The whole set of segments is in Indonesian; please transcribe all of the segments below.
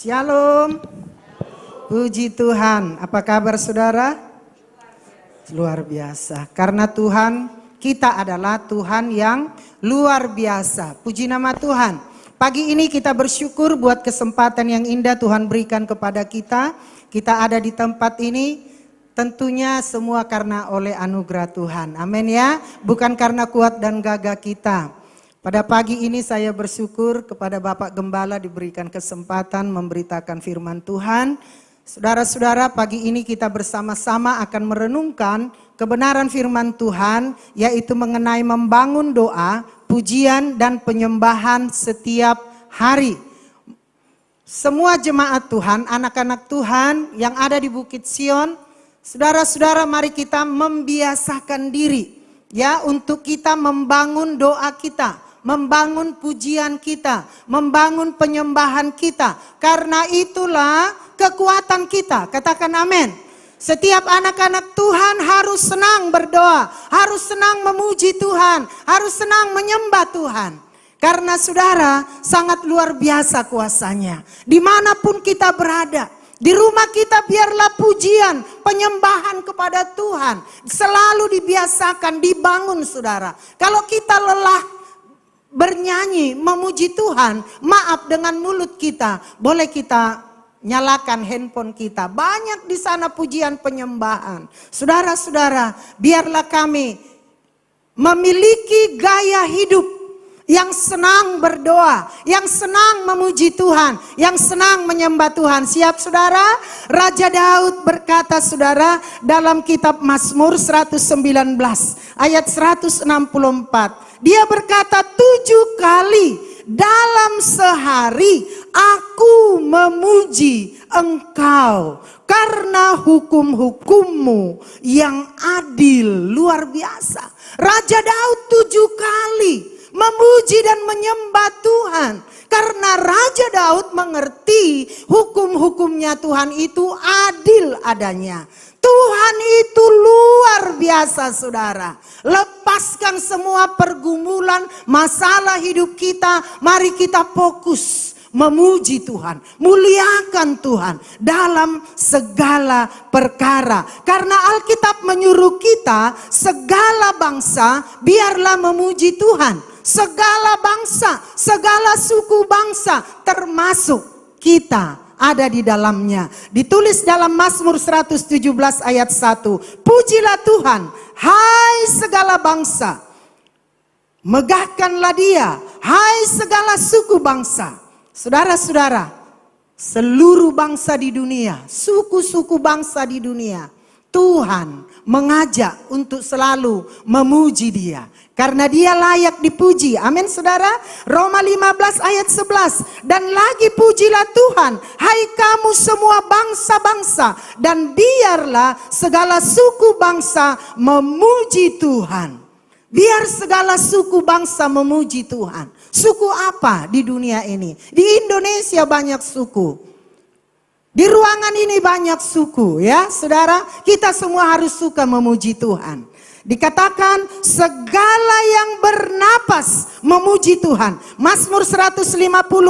Shalom, puji Tuhan. Apa kabar saudara? Luar biasa. Karena Tuhan, kita adalah Tuhan yang luar biasa. Puji nama Tuhan. Pagi ini kita bersyukur buat kesempatan yang indah Tuhan berikan kepada kita. Kita ada di tempat ini tentunya semua karena oleh anugerah Tuhan. Amin ya. Bukan karena kuat dan gagah kita. Pada pagi ini saya bersyukur kepada Bapak Gembala diberikan kesempatan memberitakan firman Tuhan. Saudara-saudara, pagi ini kita bersama-sama akan merenungkan kebenaran firman Tuhan, yaitu mengenai membangun doa, pujian dan penyembahan setiap hari. Semua jemaat Tuhan, anak-anak Tuhan yang ada di Bukit Sion, saudara-saudara, mari kita membiasakan diri ya untuk kita membangun doa kita. Membangun pujian kita, membangun penyembahan kita. Karena itulah kekuatan kita. Katakan amin. Setiap anak-anak Tuhan harus senang berdoa, harus senang memuji Tuhan, harus senang menyembah Tuhan. Karena saudara sangat luar biasa kuasanya. Dimanapun kita berada, di rumah kita biarlah pujian, penyembahan kepada Tuhan selalu dibiasakan, dibangun saudara. Kalau kita lelah bernyanyi, memuji Tuhan, maaf dengan mulut kita, boleh kita nyalakan handphone kita. Banyak di sana pujian penyembahan. Saudara-saudara, biarlah kami memiliki gaya hidup yang senang berdoa, yang senang memuji Tuhan, yang senang menyembah Tuhan. Siap saudara? Raja Daud berkata saudara dalam kitab Mazmur 119 ayat 164. Dia berkata 7 kali dalam sehari aku memuji engkau karena hukum-hukummu yang adil. Luar biasa. Raja Daud 7 kali memuji dan menyembah Tuhan. Karena Raja Daud mengerti hukum-hukumnya Tuhan itu adil adanya. Tuhan itu luar biasa saudara. Lepaskan semua pergumulan, masalah hidup kita. Mari kita fokus memuji Tuhan, muliakan Tuhan dalam segala perkara. Karena Alkitab menyuruh kita segala bangsa biarlah memuji Tuhan. Segala bangsa, segala suku bangsa termasuk kita ada di dalamnya. Ditulis dalam Mazmur 117 ayat 1. Pujilah Tuhan, hai segala bangsa. Megahkanlah dia, hai segala suku bangsa. Saudara-saudara, seluruh bangsa di dunia, suku-suku bangsa di dunia, Tuhan mengajak untuk selalu memuji dia. Karena dia layak dipuji. Amin saudara. Roma 15 ayat 11. Dan lagi pujilah Tuhan, hai kamu semua bangsa-bangsa. Dan biarlah segala suku bangsa memuji Tuhan. Biar segala suku bangsa memuji Tuhan. Suku apa di dunia ini? Di Indonesia banyak suku. Di ruangan ini banyak suku ya saudara. Kita semua harus suka memuji Tuhan. Dikatakan segala yang bernapas memuji Tuhan. Mazmur 150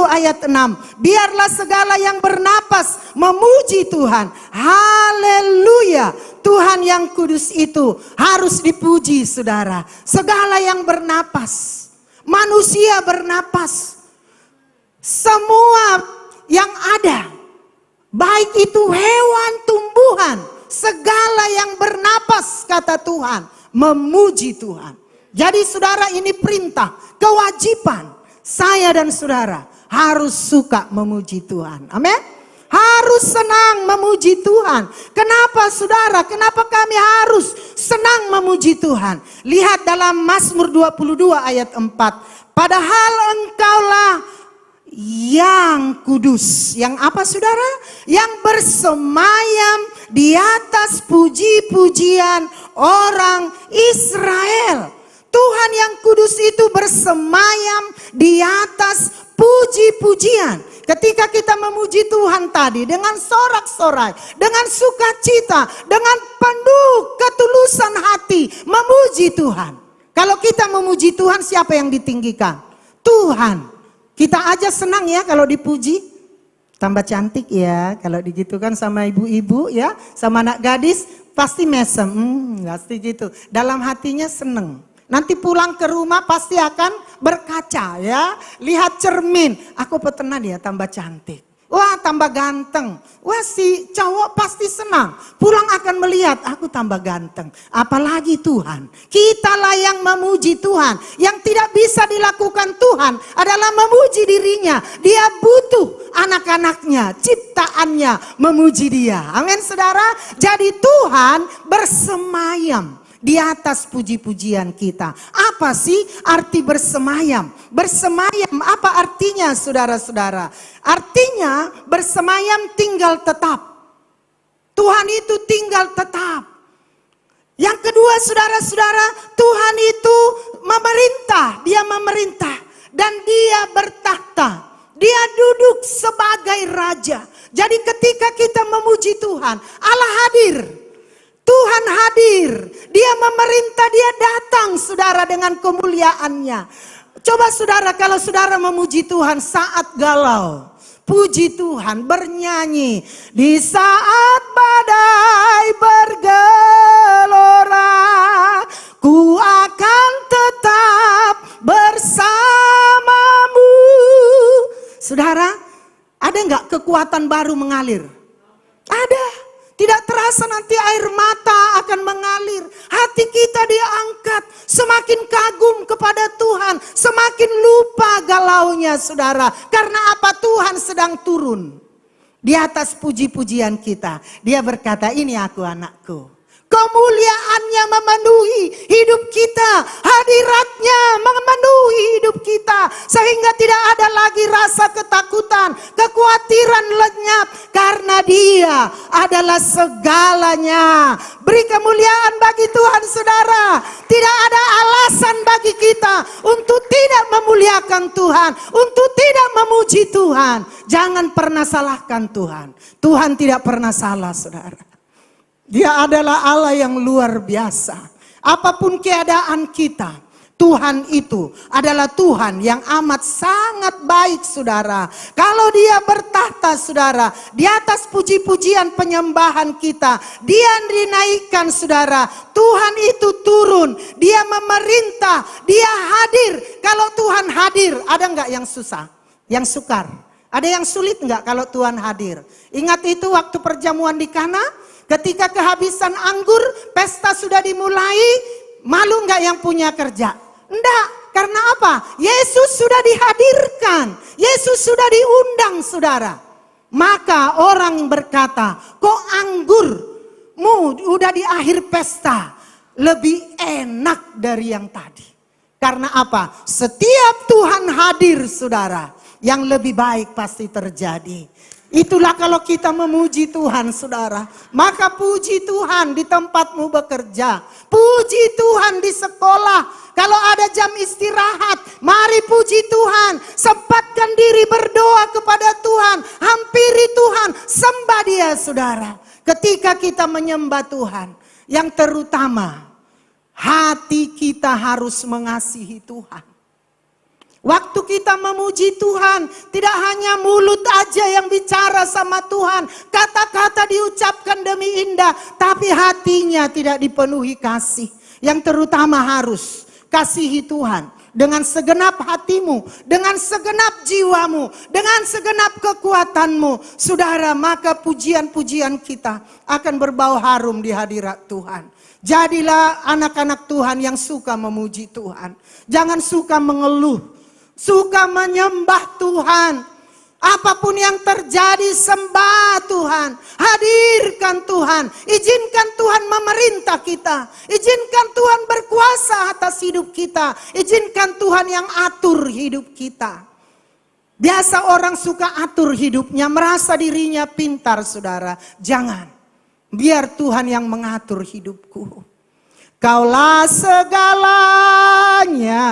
ayat 6. Biarlah segala yang bernapas memuji Tuhan. Haleluya. Tuhan yang kudus itu harus dipuji saudara. Segala yang bernapas. Manusia bernapas. Semua yang ada. Baik itu hewan, tumbuhan. Segala yang bernapas kata Tuhan. Memuji Tuhan. Jadi saudara ini perintah, kewajiban saya dan saudara harus suka memuji Tuhan. Amin. Harus senang memuji Tuhan. Kenapa saudara? Kenapa kami harus senang memuji Tuhan? Lihat dalam Mazmur 22 ayat 4. Padahal engkaulah yang kudus. Yang apa saudara? Yang bersemayam di atas puji-pujian orang Israel. Tuhan yang kudus itu bersemayam di atas puji-pujian. Ketika kita memuji Tuhan tadi dengan sorak-sorai, dengan sukacita, dengan penuh ketulusan hati memuji Tuhan. Kalau kita memuji Tuhan, siapa yang ditinggikan? Tuhan. Kita aja senang ya kalau dipuji. Tambah cantik ya, kalau digitukan sama ibu-ibu ya, sama anak gadis pasti mesem, pasti gitu. Dalam hatinya seneng. Nanti pulang ke rumah pasti akan berkaca ya, lihat cermin. Aku petenang dia tambah cantik. Wah tambah ganteng. Wah si cowok pasti senang. Pulang akan melihat aku tambah ganteng. Apalagi Tuhan. Kitalah yang memuji Tuhan. Yang tidak bisa dilakukan Tuhan adalah memuji dirinya. Dia butuh anak-anaknya, ciptaannya memuji dia. Amin saudara. Jadi Tuhan bersemayam di atas puji-pujian kita. Apa sih arti bersemayam? Bersemayam apa artinya saudara-saudara? Artinya bersemayam tinggal tetap. Tuhan itu tinggal tetap. Yang kedua saudara-saudara, Tuhan itu memerintah. Dia memerintah dan dia bertahta. Dia duduk sebagai raja. Jadi ketika kita memuji Tuhan, Allah hadir. Tuhan hadir, dia memerintah, dia datang saudara dengan kemuliaannya. Coba saudara kalau saudara memuji Tuhan saat galau. Puji Tuhan, bernyanyi. Di saat badai bergelora, ku akan tetap bersamamu. Saudara, ada nggak kekuatan baru mengalir? Ada. Tidak terasa nanti air mata akan mengalir. Hati kita diangkat. Semakin kagum kepada Tuhan. Semakin lupa galaunya saudara. Karena apa? Tuhan sedang turun. Di atas puji-pujian kita. Dia berkata, ini aku anakku. Kemuliaannya memenuhi hidup kita. Hadiratnya memenuhi hidup kita. Sehingga tidak ada lagi rasa ketakutan. Kekhawatiran lenyap. Karena dia adalah segalanya. Beri kemuliaan bagi Tuhan saudara. Tidak ada alasan bagi kita. Untuk tidak memuliakan Tuhan. Untuk tidak memuji Tuhan. Jangan pernah salahkan Tuhan. Tuhan tidak pernah salah saudara. Dia adalah Allah yang luar biasa. Apapun keadaan kita, Tuhan itu adalah Tuhan yang amat sangat baik saudara. Kalau dia bertahta saudara, di atas puji-pujian penyembahan kita, dia dinaikkan saudara. Tuhan itu turun, dia memerintah, dia hadir. Kalau Tuhan hadir, ada enggak yang susah? Yang sukar? Ada yang sulit enggak kalau Tuhan hadir? Ingat itu waktu perjamuan di Kana? Ketika kehabisan anggur, pesta sudah dimulai, malu nggak yang punya kerja? Enggak, karena apa? Yesus sudah dihadirkan, Yesus sudah diundang saudara. Maka orang berkata, kok anggurmu udah di akhir pesta, lebih enak dari yang tadi. Karena apa? Setiap Tuhan hadir saudara, yang lebih baik pasti terjadi. Itulah kalau kita memuji Tuhan saudara. Maka puji Tuhan di tempatmu bekerja. Puji Tuhan di sekolah. Kalau ada jam istirahat, mari puji Tuhan. Sempatkan diri berdoa kepada Tuhan. Hampiri Tuhan, sembah dia saudara. Ketika kita menyembah Tuhan, yang terutama hati kita harus mengasihi Tuhan. Waktu kita memuji Tuhan, tidak hanya mulut aja yang bicara sama Tuhan. Kata-kata diucapkan demi indah, tapi hatinya tidak dipenuhi kasih. Yang terutama harus kasihi Tuhan. Dengan segenap hatimu, dengan segenap jiwamu, dengan segenap kekuatanmu. Saudara, maka pujian-pujian kita akan berbau harum di hadirat Tuhan. Jadilah anak-anak Tuhan yang suka memuji Tuhan. Jangan suka mengeluh. Suka menyembah Tuhan. Apapun yang terjadi, sembah Tuhan. Hadirkan Tuhan. Izinkan Tuhan memerintah kita. Izinkan Tuhan berkuasa atas hidup kita. Izinkan Tuhan yang atur hidup kita. Biasa orang suka atur hidupnya, merasa dirinya pintar saudara. Jangan. Biar Tuhan yang mengatur hidupku. Kaulah segalanya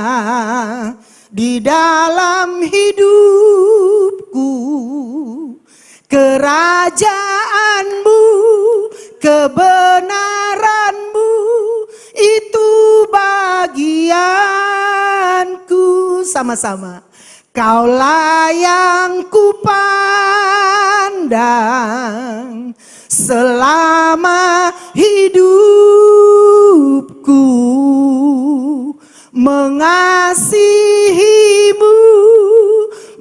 di dalam hidupku, kerajaanmu, kebenaranmu, itu bagianku. Sama-sama. Kaulah yang kupandang pandang selama hidupku, mengasihimu,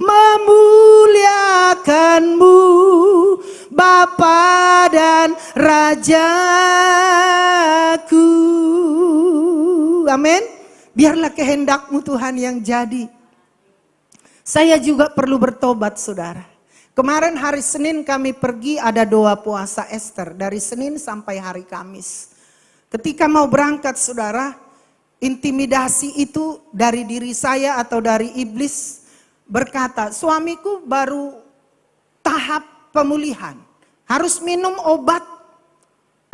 memuliakanmu, Bapa dan Rajaku. Amin. Biarlah kehendakmu Tuhan yang jadi. Saya juga perlu bertobat saudara. Kemarin hari Senin kami pergi ada doa puasa Ester. Dari Senin sampai hari Kamis. Ketika mau berangkat saudara, intimidasi itu dari diri saya atau dari iblis berkata, suamiku baru tahap pemulihan. Harus minum obat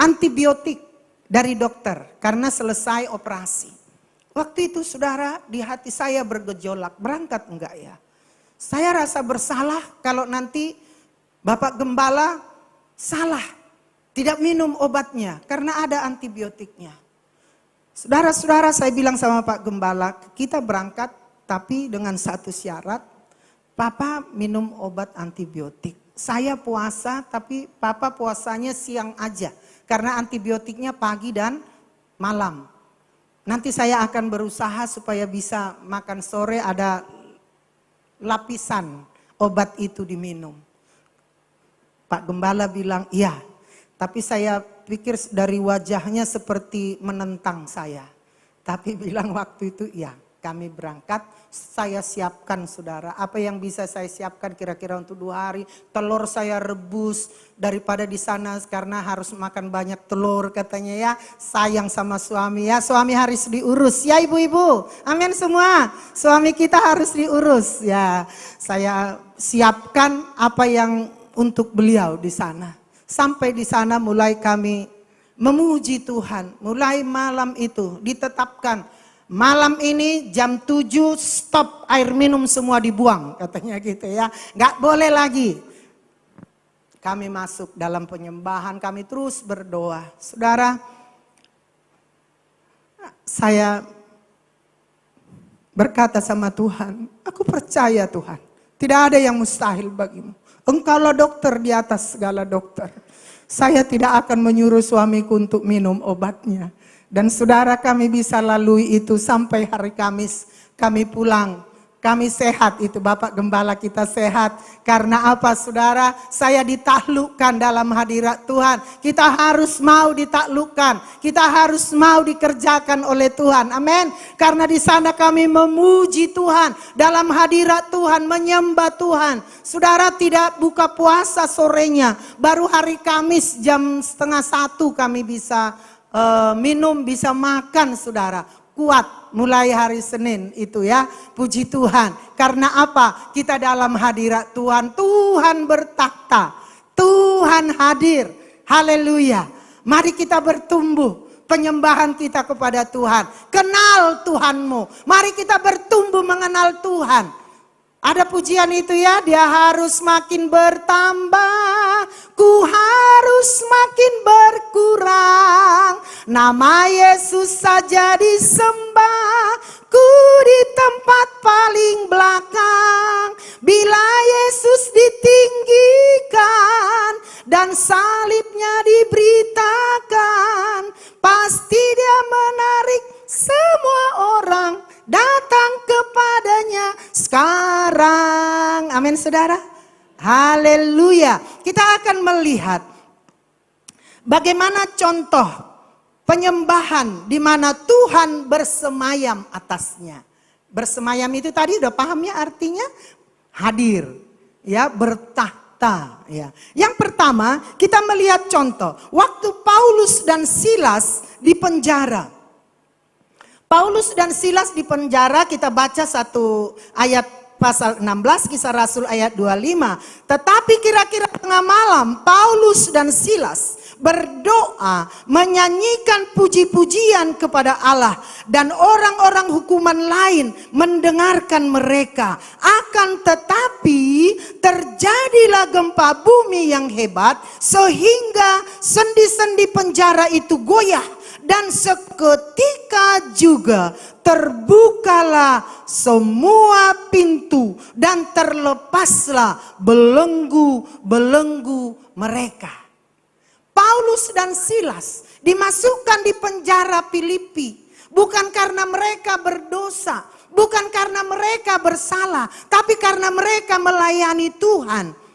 antibiotik dari dokter karena selesai operasi. Waktu itu saudara, di hati saya bergejolak, berangkat enggak ya? Saya rasa bersalah kalau nanti Bapak Gembala salah, tidak minum obatnya karena ada antibiotiknya. Saudara-saudara, saya bilang sama Pak Gembala, kita berangkat tapi dengan satu syarat, Papa minum obat antibiotik. Saya puasa tapi Papa puasanya siang aja karena antibiotiknya pagi dan malam. Nanti saya akan berusaha supaya bisa makan sore ada lapisan obat itu diminum. Pak Gembala bilang iya, tapi saya pikir dari wajahnya seperti menentang saya. Tapi bilang waktu itu iya, kami berangkat, saya siapkan saudara. Apa yang bisa saya siapkan kira-kira untuk 2 hari. Telur saya rebus daripada di sana karena harus makan banyak telur katanya ya. Sayang sama suami ya, suami harus diurus ya ibu-ibu. Amin semua, suami kita harus diurus ya. Saya siapkan apa yang untuk beliau di sana. Sampai di sana mulai kami memuji Tuhan. Mulai malam itu ditetapkan. Malam ini jam 7 stop, air minum semua dibuang katanya gitu ya. Gak boleh lagi. Kami masuk dalam penyembahan, kami terus berdoa. Saudara, saya berkata sama Tuhan, aku percaya Tuhan, tidak ada yang mustahil bagimu. Engkaulah dokter di atas segala dokter. Saya tidak akan menyuruh suamiku untuk minum obatnya. Dan saudara, kami bisa lalui itu sampai hari Kamis. Kami pulang, kami sehat, itu Bapak Gembala kita sehat. Karena apa saudara? Saya ditaklukkan dalam hadirat Tuhan. Kita harus mau ditaklukkan. Kita harus mau dikerjakan oleh Tuhan. Amin. Karena di sana kami memuji Tuhan. Dalam hadirat Tuhan, menyembah Tuhan. Saudara tidak buka puasa sorenya. Baru hari Kamis jam 12:30 kami bisa minum, bisa makan saudara. Kuat mulai hari Senin itu ya. Puji Tuhan. Karena apa? Kita dalam hadirat Tuhan. Tuhan bertakhta. Tuhan hadir. Haleluya. Mari kita bertumbuh. Penyembahan kita kepada Tuhan. Kenal Tuhanmu. Mari kita bertumbuh mengenal Tuhan. Ada pujian itu ya, dia harus makin bertambah, ku harus makin berkurang. Nama Yesus saja disembah, ku di tempat paling belakang. Bila Yesus ditinggikan dan salibnya diberitakan, pasti dia menarik semua orang datang kepadanya sekarang. Amin saudara. Haleluya. Kita akan melihat bagaimana contoh penyembahan di mana Tuhan bersemayam atasnya. Bersemayam itu tadi udah paham ya artinya? Hadir, ya, bertakhta, ya. Yang pertama, kita melihat contoh waktu Paulus dan Silas di penjara. Paulus dan Silas di penjara, kita baca satu ayat pasal 16 Kisah Rasul ayat 25. Tetapi kira-kira tengah malam Paulus dan Silas berdoa menyanyikan puji-pujian kepada Allah. Dan orang-orang hukuman lain mendengarkan mereka. Akan tetapi terjadilah gempa bumi yang hebat sehingga sendi-sendi penjara itu goyah. dan seketika juga terbukalah semua pintu dan terlepaslah belenggu-belenggu mereka. Paulus dan Silas dimasukkan di penjara Filipi bukan karena mereka berdosa, bukan karena mereka bersalah, tapi karena mereka melayani Tuhan.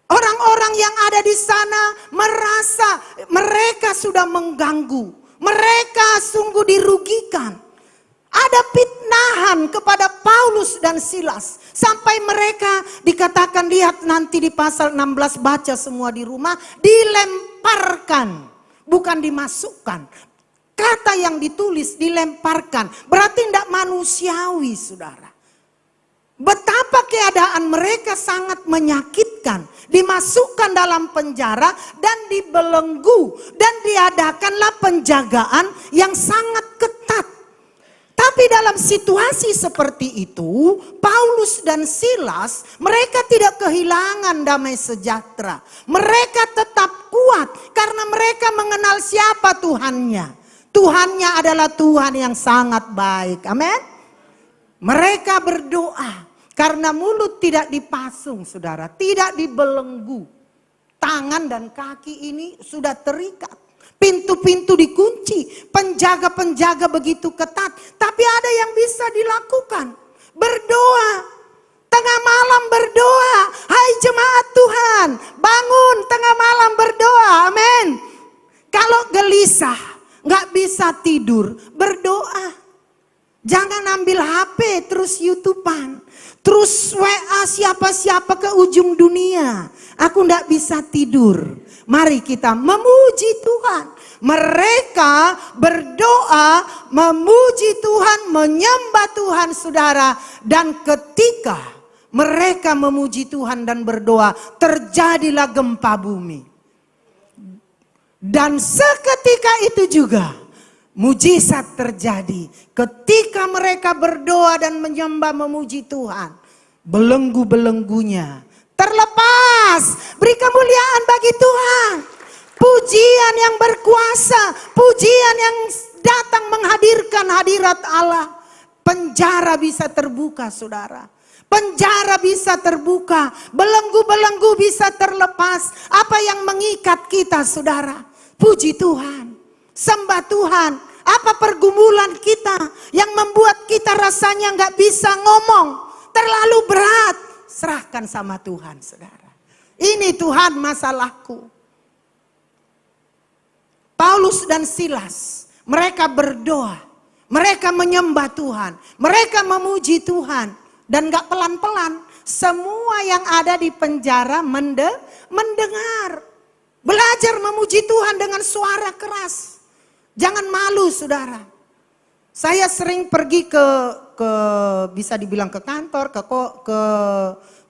Orang-orang yang ada di sana merasa mereka sudah mengganggu. Mereka sungguh dirugikan. Ada fitnahan kepada Paulus dan Silas. Sampai mereka dikatakan, lihat nanti di pasal 16, baca semua di rumah. Dilemparkan, bukan dimasukkan. Kata yang ditulis dilemparkan. Berarti tidak manusiawi, saudara. Betapa keadaan mereka sangat menyakitkan. Dimasukkan dalam penjara dan dibelenggu. Dan diadakanlah penjagaan yang sangat ketat. Tapi dalam situasi seperti itu, Paulus dan Silas, mereka tidak kehilangan damai sejahtera. Mereka tetap kuat karena mereka mengenal siapa Tuhannya. Tuhannya adalah Tuhan yang sangat baik. Amin. Mereka berdoa karena mulut tidak dipasung, saudara, tidak dibelenggu. Tangan dan kaki ini sudah terikat. Pintu-pintu dikunci, penjaga-penjaga begitu ketat. Tapi ada yang bisa dilakukan. Berdoa. Tengah malam berdoa. Hai jemaat Tuhan, bangun tengah malam berdoa. Amin. Kalau gelisah, gak bisa tidur, berdoa. Jangan ambil HP terus YouTubean. Terus WA siapa-siapa ke ujung dunia. Aku gak bisa tidur. Mari kita memuji Tuhan. Mereka berdoa, memuji Tuhan, menyembah Tuhan, saudara. Dan ketika mereka memuji Tuhan dan berdoa, terjadilah gempa bumi. Dan seketika itu juga mujizat terjadi. Ketika mereka berdoa dan menyembah memuji Tuhan, belenggu-belenggunya terlepas. Beri kemuliaan bagi Tuhan. Pujian yang berkuasa, pujian yang datang menghadirkan hadirat Allah. Penjara bisa terbuka, saudara. Penjara bisa terbuka, belenggu-belenggu bisa terlepas. Apa yang mengikat kita, saudara? Puji Tuhan, sembah Tuhan. Apa pergumulan kita yang membuat kita rasanya nggak bisa ngomong, terlalu berat? Serahkan sama Tuhan, saudara. Ini Tuhan masalahku. Paulus dan Silas, mereka berdoa, mereka menyembah Tuhan, mereka memuji Tuhan, dan gak pelan-pelan. Semua yang ada di penjara mendengar, belajar memuji Tuhan dengan suara keras. Jangan malu, saudara. Saya sering pergi ke bisa dibilang ke kantor,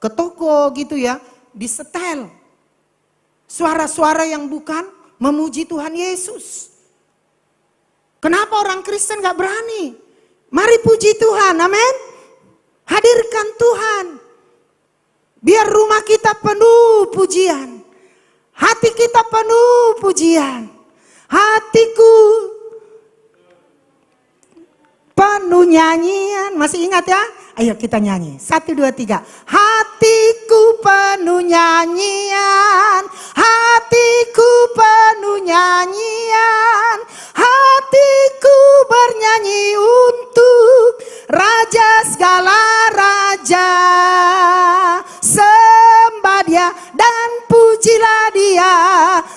ke toko gitu ya, disetel suara-suara yang bukan memuji Tuhan Yesus. Kenapa orang Kristen gak berani? Mari puji Tuhan, amin. Hadirkan Tuhan. Biar rumah kita penuh pujian. Hati kita penuh pujian. Hatiku penuh nyanyian. Masih ingat ya? Ayo kita nyanyi. 1, 2, 3. Hatiku penuh nyanyian. Hatiku penuh nyanyian. Hatiku bernyanyi untuk Raja segala raja. Sembah Dia dan pujilah Dia.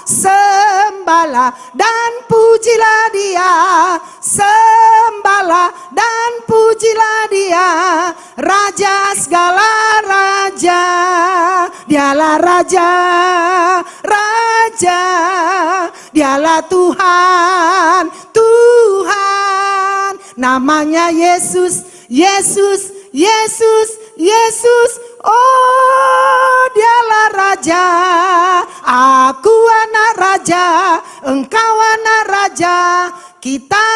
Sembahlah dan pujilah Dia. Sembahlah dan pujilah Dia. Raja segala raja, Dialah Raja, Raja, Dialah Tuhan, Tuhan. Namanya Yesus, Yesus, Yesus, Yesus. Oh, Dialah Raja. Aku anak raja, engkau anak raja. Kita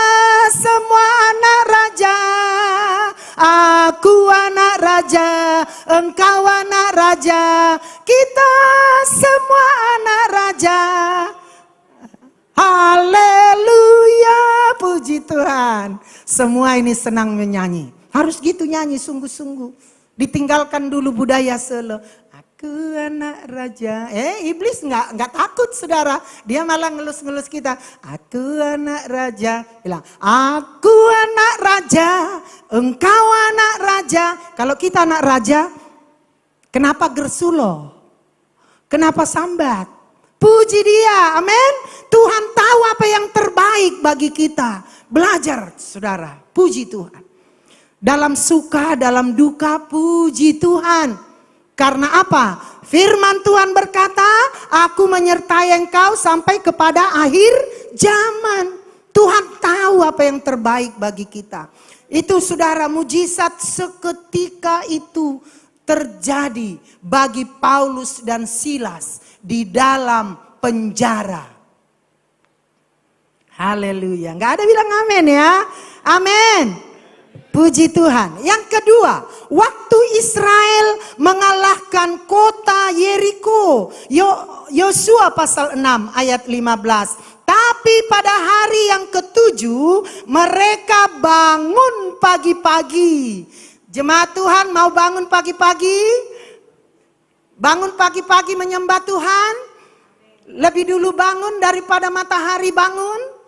semua anak raja. Aku anak raja, engkau anak raja. Kita semua anak raja. Haleluya. Tuhan. Semua ini senang menyanyi. Harus gitu nyanyi sungguh-sungguh. Ditinggalkan dulu budaya selo. Aku anak raja. Iblis nggak takut saudara. Dia malah ngelus-ngelus kita. Aku anak raja. Bilang, aku anak raja. Engkau anak raja. Kalau kita anak raja, kenapa gersulo? Kenapa sambat? Puji dia, amin. Tuhan tahu apa yang terbaik bagi kita. Belajar saudara, puji Tuhan. Dalam suka, dalam duka, puji Tuhan. Karena apa? Firman Tuhan berkata, aku menyertai engkau sampai kepada akhir zaman. Tuhan tahu apa yang terbaik bagi kita. Itu saudara, mujizat seketika itu terjadi bagi Paulus dan Silas di dalam penjara. Haleluya. Nggak ada bilang amin ya. Amin. Puji Tuhan. Yang kedua, waktu Israel mengalahkan kota Yeriko. Yosua pasal 6 ayat 15. Tapi pada hari yang ketujuh mereka bangun pagi-pagi. Jemaat Tuhan mau bangun pagi-pagi? Bangun pagi-pagi menyembah Tuhan? Lebih dulu bangun daripada matahari bangun?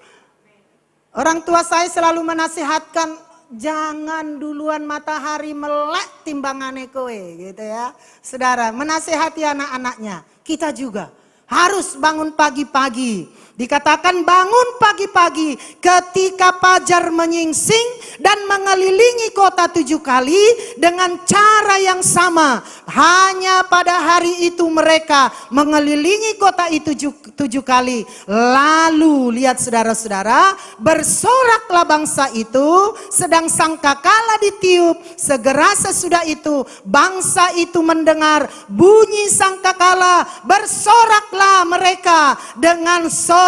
Orang tua saya selalu menasihatkan, jangan duluan matahari melek timbangannya kowe gitu ya. Saudara, menasihati anak-anaknya. Kita juga harus bangun pagi-pagi. Dikatakan bangun pagi-pagi ketika fajar menyingsing dan mengelilingi kota 7 kali dengan cara yang sama. Hanya pada hari itu mereka mengelilingi kota itu 7 kali. Lalu lihat saudara-saudara, bersoraklah bangsa itu, sedang sangkakala ditiup. Segera sesudah itu bangsa itu mendengar bunyi sangkakala, bersoraklah mereka dengan sorak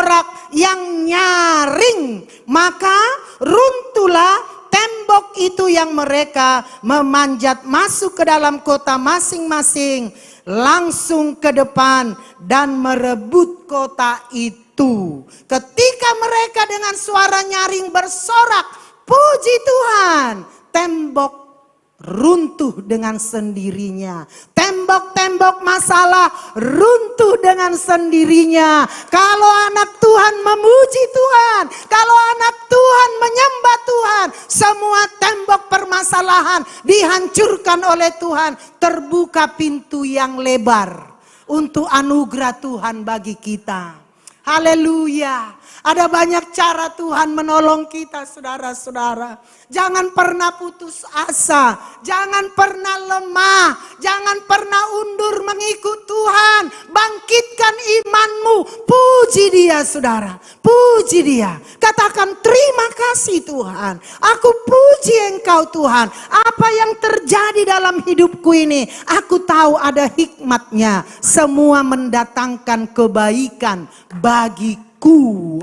yang nyaring, maka runtuhlah tembok itu yang mereka memanjat masuk ke dalam kota masing-masing, langsung ke depan dan merebut kota itu. Ketika mereka dengan suara nyaring bersorak, puji Tuhan, tembok runtuh dengan sendirinya. Tembok-tembok masalah runtuh dengan sendirinya. Kalau anak Tuhan memuji Tuhan, kalau anak Tuhan menyembah Tuhan, semua tembok permasalahan dihancurkan oleh Tuhan. Terbuka pintu yang lebar untuk anugerah Tuhan bagi kita. Haleluya. Ada banyak cara Tuhan menolong kita saudara-saudara. Jangan pernah putus asa. Jangan pernah lemah. Jangan pernah undur mengikut Tuhan. Bangkitkan imanmu. Puji dia saudara. Puji dia. Katakan terima kasih Tuhan. Aku puji engkau Tuhan. Apa yang terjadi dalam hidupku ini. Aku tahu ada hikmatnya. Semua mendatangkan kebaikan bagiku.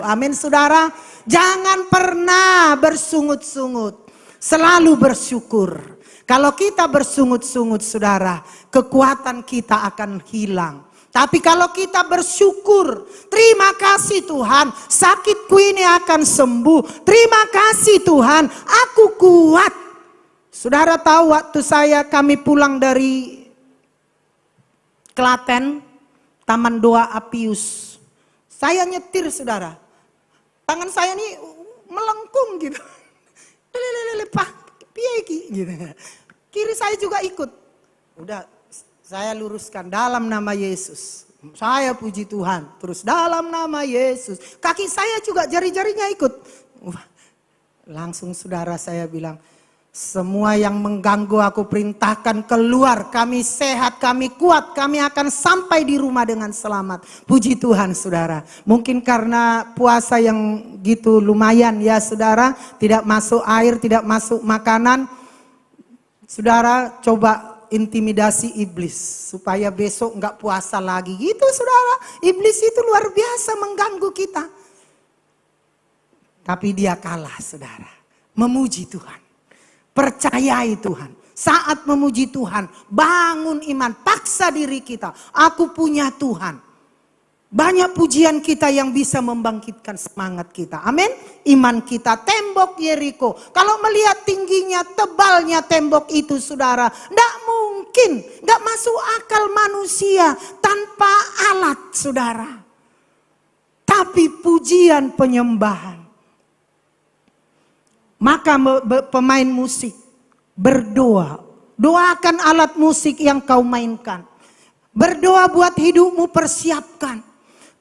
Amin saudara. Jangan pernah bersungut-sungut. Selalu bersyukur. Kalau kita bersungut-sungut saudara, kekuatan kita akan hilang. Tapi kalau kita bersyukur, terima kasih Tuhan, sakitku ini akan sembuh. Terima kasih Tuhan, aku kuat. Saudara tahu waktu kami pulang dari Klaten, Taman Doa Apius. Saya nyetir saudara. Tangan saya ini melengkung gitu. Pak, piye gitu. Kiri saya juga ikut. Udah saya luruskan dalam nama Yesus. Saya puji Tuhan. Terus dalam nama Yesus. Kaki saya juga jari-jarinya ikut. Langsung saudara saya bilang, semua yang mengganggu aku perintahkan keluar. Kami sehat, kami kuat, kami akan sampai di rumah dengan selamat. Puji Tuhan saudara. Mungkin karena puasa yang gitu lumayan ya saudara. Tidak masuk air, tidak masuk makanan. Saudara coba intimidasi iblis. Supaya besok enggak puasa lagi. Gitu saudara. Iblis itu luar biasa mengganggu kita. Tapi dia kalah saudara. Memuji Tuhan. Percayai Tuhan. Saat memuji Tuhan, bangun iman, paksa diri kita. Aku punya Tuhan. Banyak pujian kita yang bisa membangkitkan semangat kita. Amin. Iman kita, tembok Yeriko. Kalau melihat tingginya, tebalnya tembok itu saudara, tidak mungkin, tidak masuk akal manusia tanpa alat saudara. Tapi pujian penyembahan. Maka pemain musik berdoa. Doakan alat musik yang kau mainkan. Berdoa buat hidupmu, persiapkan.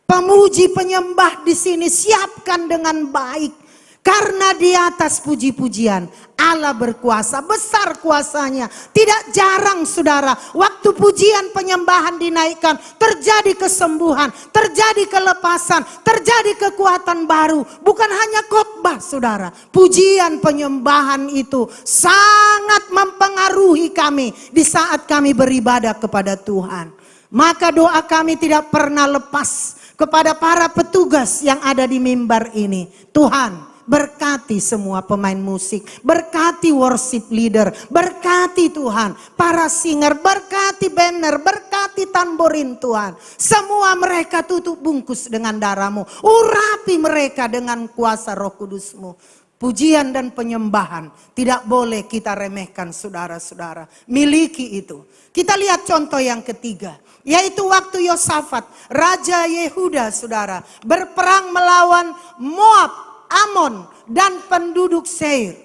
Pemuji penyembah di sini siapkan dengan baik. Karena di atas puji-pujian Allah berkuasa, besar kuasanya. Tidak jarang saudara, waktu pujian penyembahan dinaikkan, terjadi kesembuhan, terjadi kelepasan, terjadi kekuatan baru. Bukan hanya khotbah saudara, pujian penyembahan itu sangat mempengaruhi kami di saat kami beribadah kepada Tuhan. Maka doa kami tidak pernah lepas kepada para petugas yang ada di mimbar ini. Tuhan, berkati semua pemain musik, berkati worship leader, berkati Tuhan, para singer, berkati banner, berkati tamborin Tuhan. Semua mereka tutup bungkus dengan darah-Mu, urapi mereka dengan kuasa Roh Kudus-Mu. Pujian dan penyembahan tidak boleh kita remehkan saudara-saudara. Miliki itu. Kita lihat contoh yang ketiga. Yaitu waktu Yosafat, Raja Yehuda saudara, berperang melawan Moab, Amon, dan penduduk Seir.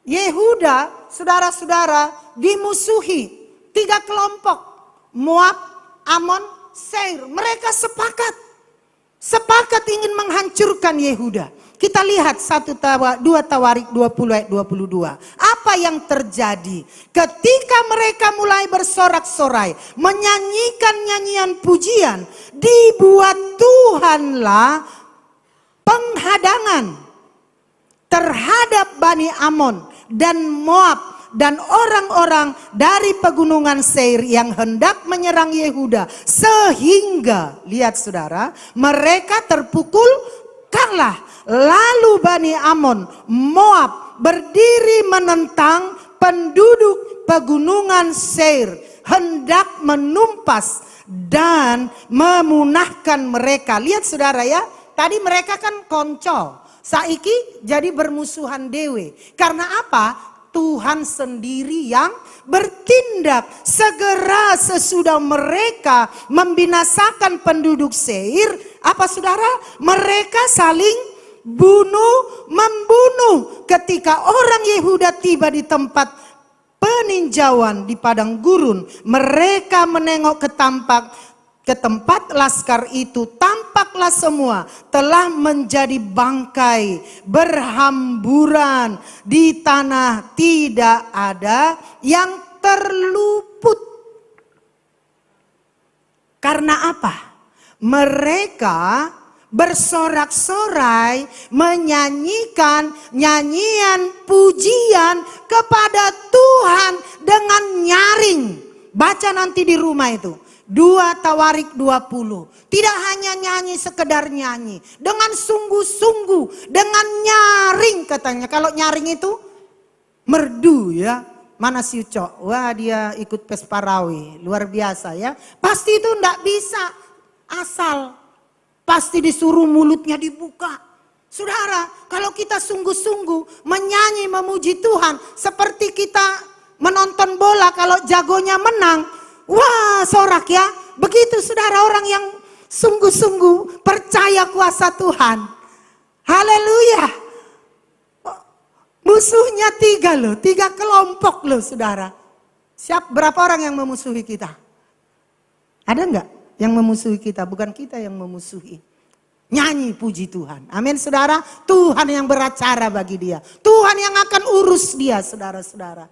Yehuda, saudara-saudara, dimusuhi 3 kelompok. Moab, Amon, Seir. Mereka sepakat ingin menghancurkan Yehuda. Kita lihat 2 Tawarik 20 ayat 22. Apa yang terjadi? Ketika mereka mulai bersorak-sorai, menyanyikan nyanyian pujian, dibuat Tuhanlah penghadangan terhadap Bani Amon dan Moab dan orang-orang dari pegunungan Seir yang hendak menyerang Yehuda. Sehingga, lihat saudara, mereka terpukul kalah. Lalu Bani Amon, Moab berdiri menentang penduduk pegunungan Seir, hendak menumpas dan memunahkan mereka. Lihat saudara ya, tadi mereka kan konco, saiki jadi bermusuhan dewe. Karena apa? Tuhan sendiri yang bertindak. Segera sesudah mereka membinasakan penduduk Seir, apa saudara? Mereka saling membunuh. Ketika orang Yehuda tiba di tempat peninjauan di padang gurun, mereka menengok ke tempat laskar itu, tampaklah semua telah menjadi bangkai berhamburan di tanah, tidak ada yang terluput. Karena apa? Mereka bersorak-sorai menyanyikan nyanyian pujian kepada Tuhan dengan nyaring. Baca nanti di rumah itu. 2 Tawarik 20. Tidak hanya nyanyi sekedar nyanyi. Dengan sungguh-sungguh. Dengan nyaring katanya. Kalau nyaring itu merdu ya. Mana si Ucok? Wah dia ikut Pesparawi. Luar biasa ya. Pasti itu enggak bisa asal. Pasti disuruh mulutnya dibuka. Saudara, kalau kita sungguh-sungguh menyanyi memuji Tuhan. Seperti kita menonton bola kalau jagonya menang. Wah sorak ya. Begitu saudara orang yang sungguh-sungguh percaya kuasa Tuhan. Haleluya. Musuhnya 3 loh. 3 kelompok loh saudara. Berapa orang yang memusuhi kita? Ada enggak? Yang memusuhi kita, bukan kita yang memusuhi. Nyanyi puji Tuhan. Amin saudara. Tuhan yang beracara bagi dia. Tuhan yang akan urus dia saudara-saudara.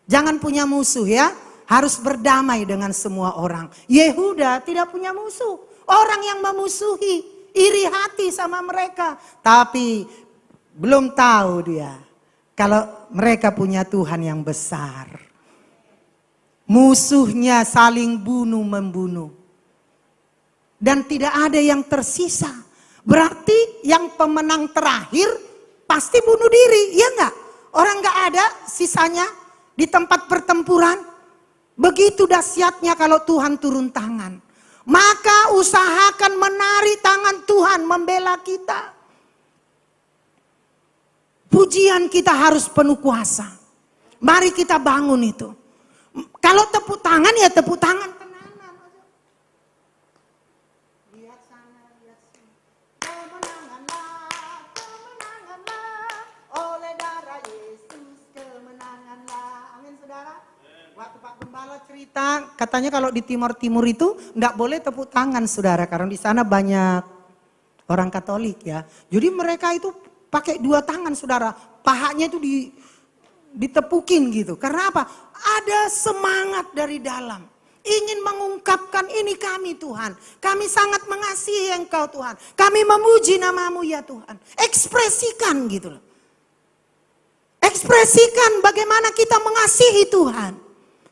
Jangan punya musuh ya. Harus berdamai dengan semua orang. Yehuda tidak punya musuh. Orang yang memusuhi. Iri hati sama mereka. Tapi belum tahu dia. Kalau mereka punya Tuhan yang besar. Musuhnya saling bunuh-membunuh. Dan tidak ada yang tersisa. Berarti yang pemenang terakhir pasti bunuh diri, ya enggak? Orang enggak ada sisanya di tempat pertempuran. Begitu dahsyatnya kalau Tuhan turun tangan. Maka usahakan akan menarik tangan Tuhan membela kita. Pujian kita harus penuh kuasa. Mari kita bangun itu. Kalau tepuk tangan ya tepuk tangan tenanan. Lihat sana, lihat sini. Kemenanganlah, kemenanganlah. Oleh darah Yesus kemenanganlah. Amin saudara. Waktu Pak Gembala cerita, katanya kalau di Timur itu enggak boleh tepuk tangan saudara. Karena di sana banyak orang Katolik ya. Jadi mereka itu pakai dua tangan saudara. Pahanya itu ditepukin gitu. Karena apa? Ada semangat dari dalam. Ingin mengungkapkan ini kami Tuhan. Kami sangat mengasihi Engkau Tuhan. Kami memuji namamu ya Tuhan. Ekspresikan gitu loh. Ekspresikan bagaimana kita mengasihi Tuhan.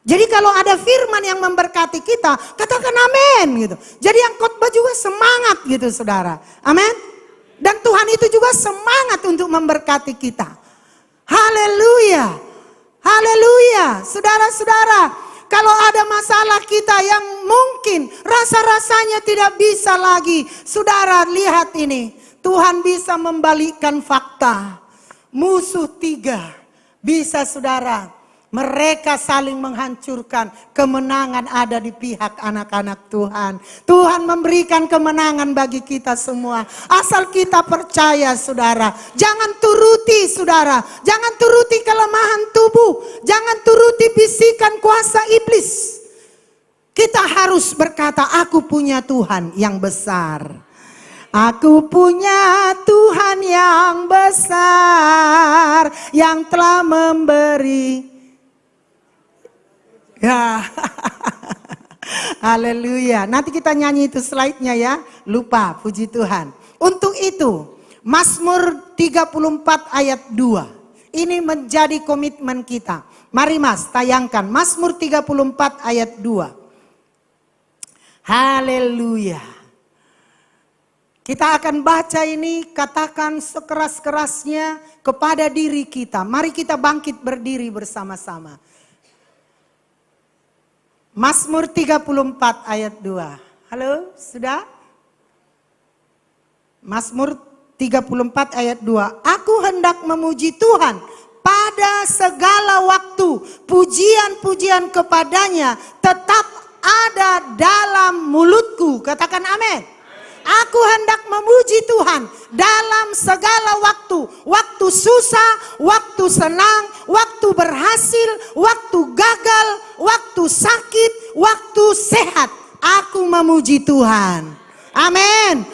Jadi kalau ada firman yang memberkati kita, katakan amin gitu. Jadi yang khotbah juga semangat gitu saudara. Amin. Dan Tuhan itu juga semangat untuk memberkati kita. Haleluya. Haleluya. Saudara-saudara, kalau ada masalah kita yang mungkin rasa-rasanya tidak bisa lagi. Saudara lihat ini. Tuhan bisa membalikkan fakta. Musuh tiga. Bisa saudara. Mereka saling menghancurkan. Kemenangan ada di pihak anak-anak Tuhan. Tuhan memberikan kemenangan bagi kita semua. Asal kita percaya saudara. Jangan turuti saudara. Jangan turuti kelemahan tubuh. Jangan turuti bisikan kuasa iblis. Kita harus berkata, aku punya Tuhan yang besar. Aku punya Tuhan yang besar. Yang telah memberi. Ya, haleluya. Nanti kita nyanyi itu slide-nya ya. Lupa, puji Tuhan. Untuk itu, Mazmur 34 ayat 2. Ini menjadi komitmen kita. Mari Mas, tayangkan. Mazmur 34 ayat 2. Haleluya. Kita akan baca ini, katakan sekeras-kerasnya kepada diri kita. Mari kita bangkit berdiri bersama-sama. Mazmur 34 ayat 2. Halo, sudah? Mazmur 34 ayat 2. Aku hendak memuji Tuhan pada segala waktu. Pujian-pujian kepadanya tetap ada dalam mulutku. Katakan amin. Aku hendak memuji Tuhan dalam segala waktu. Waktu susah, waktu senang, waktu berhasil, waktu gagal, waktu sakit, waktu sehat. Aku memuji Tuhan. Amin.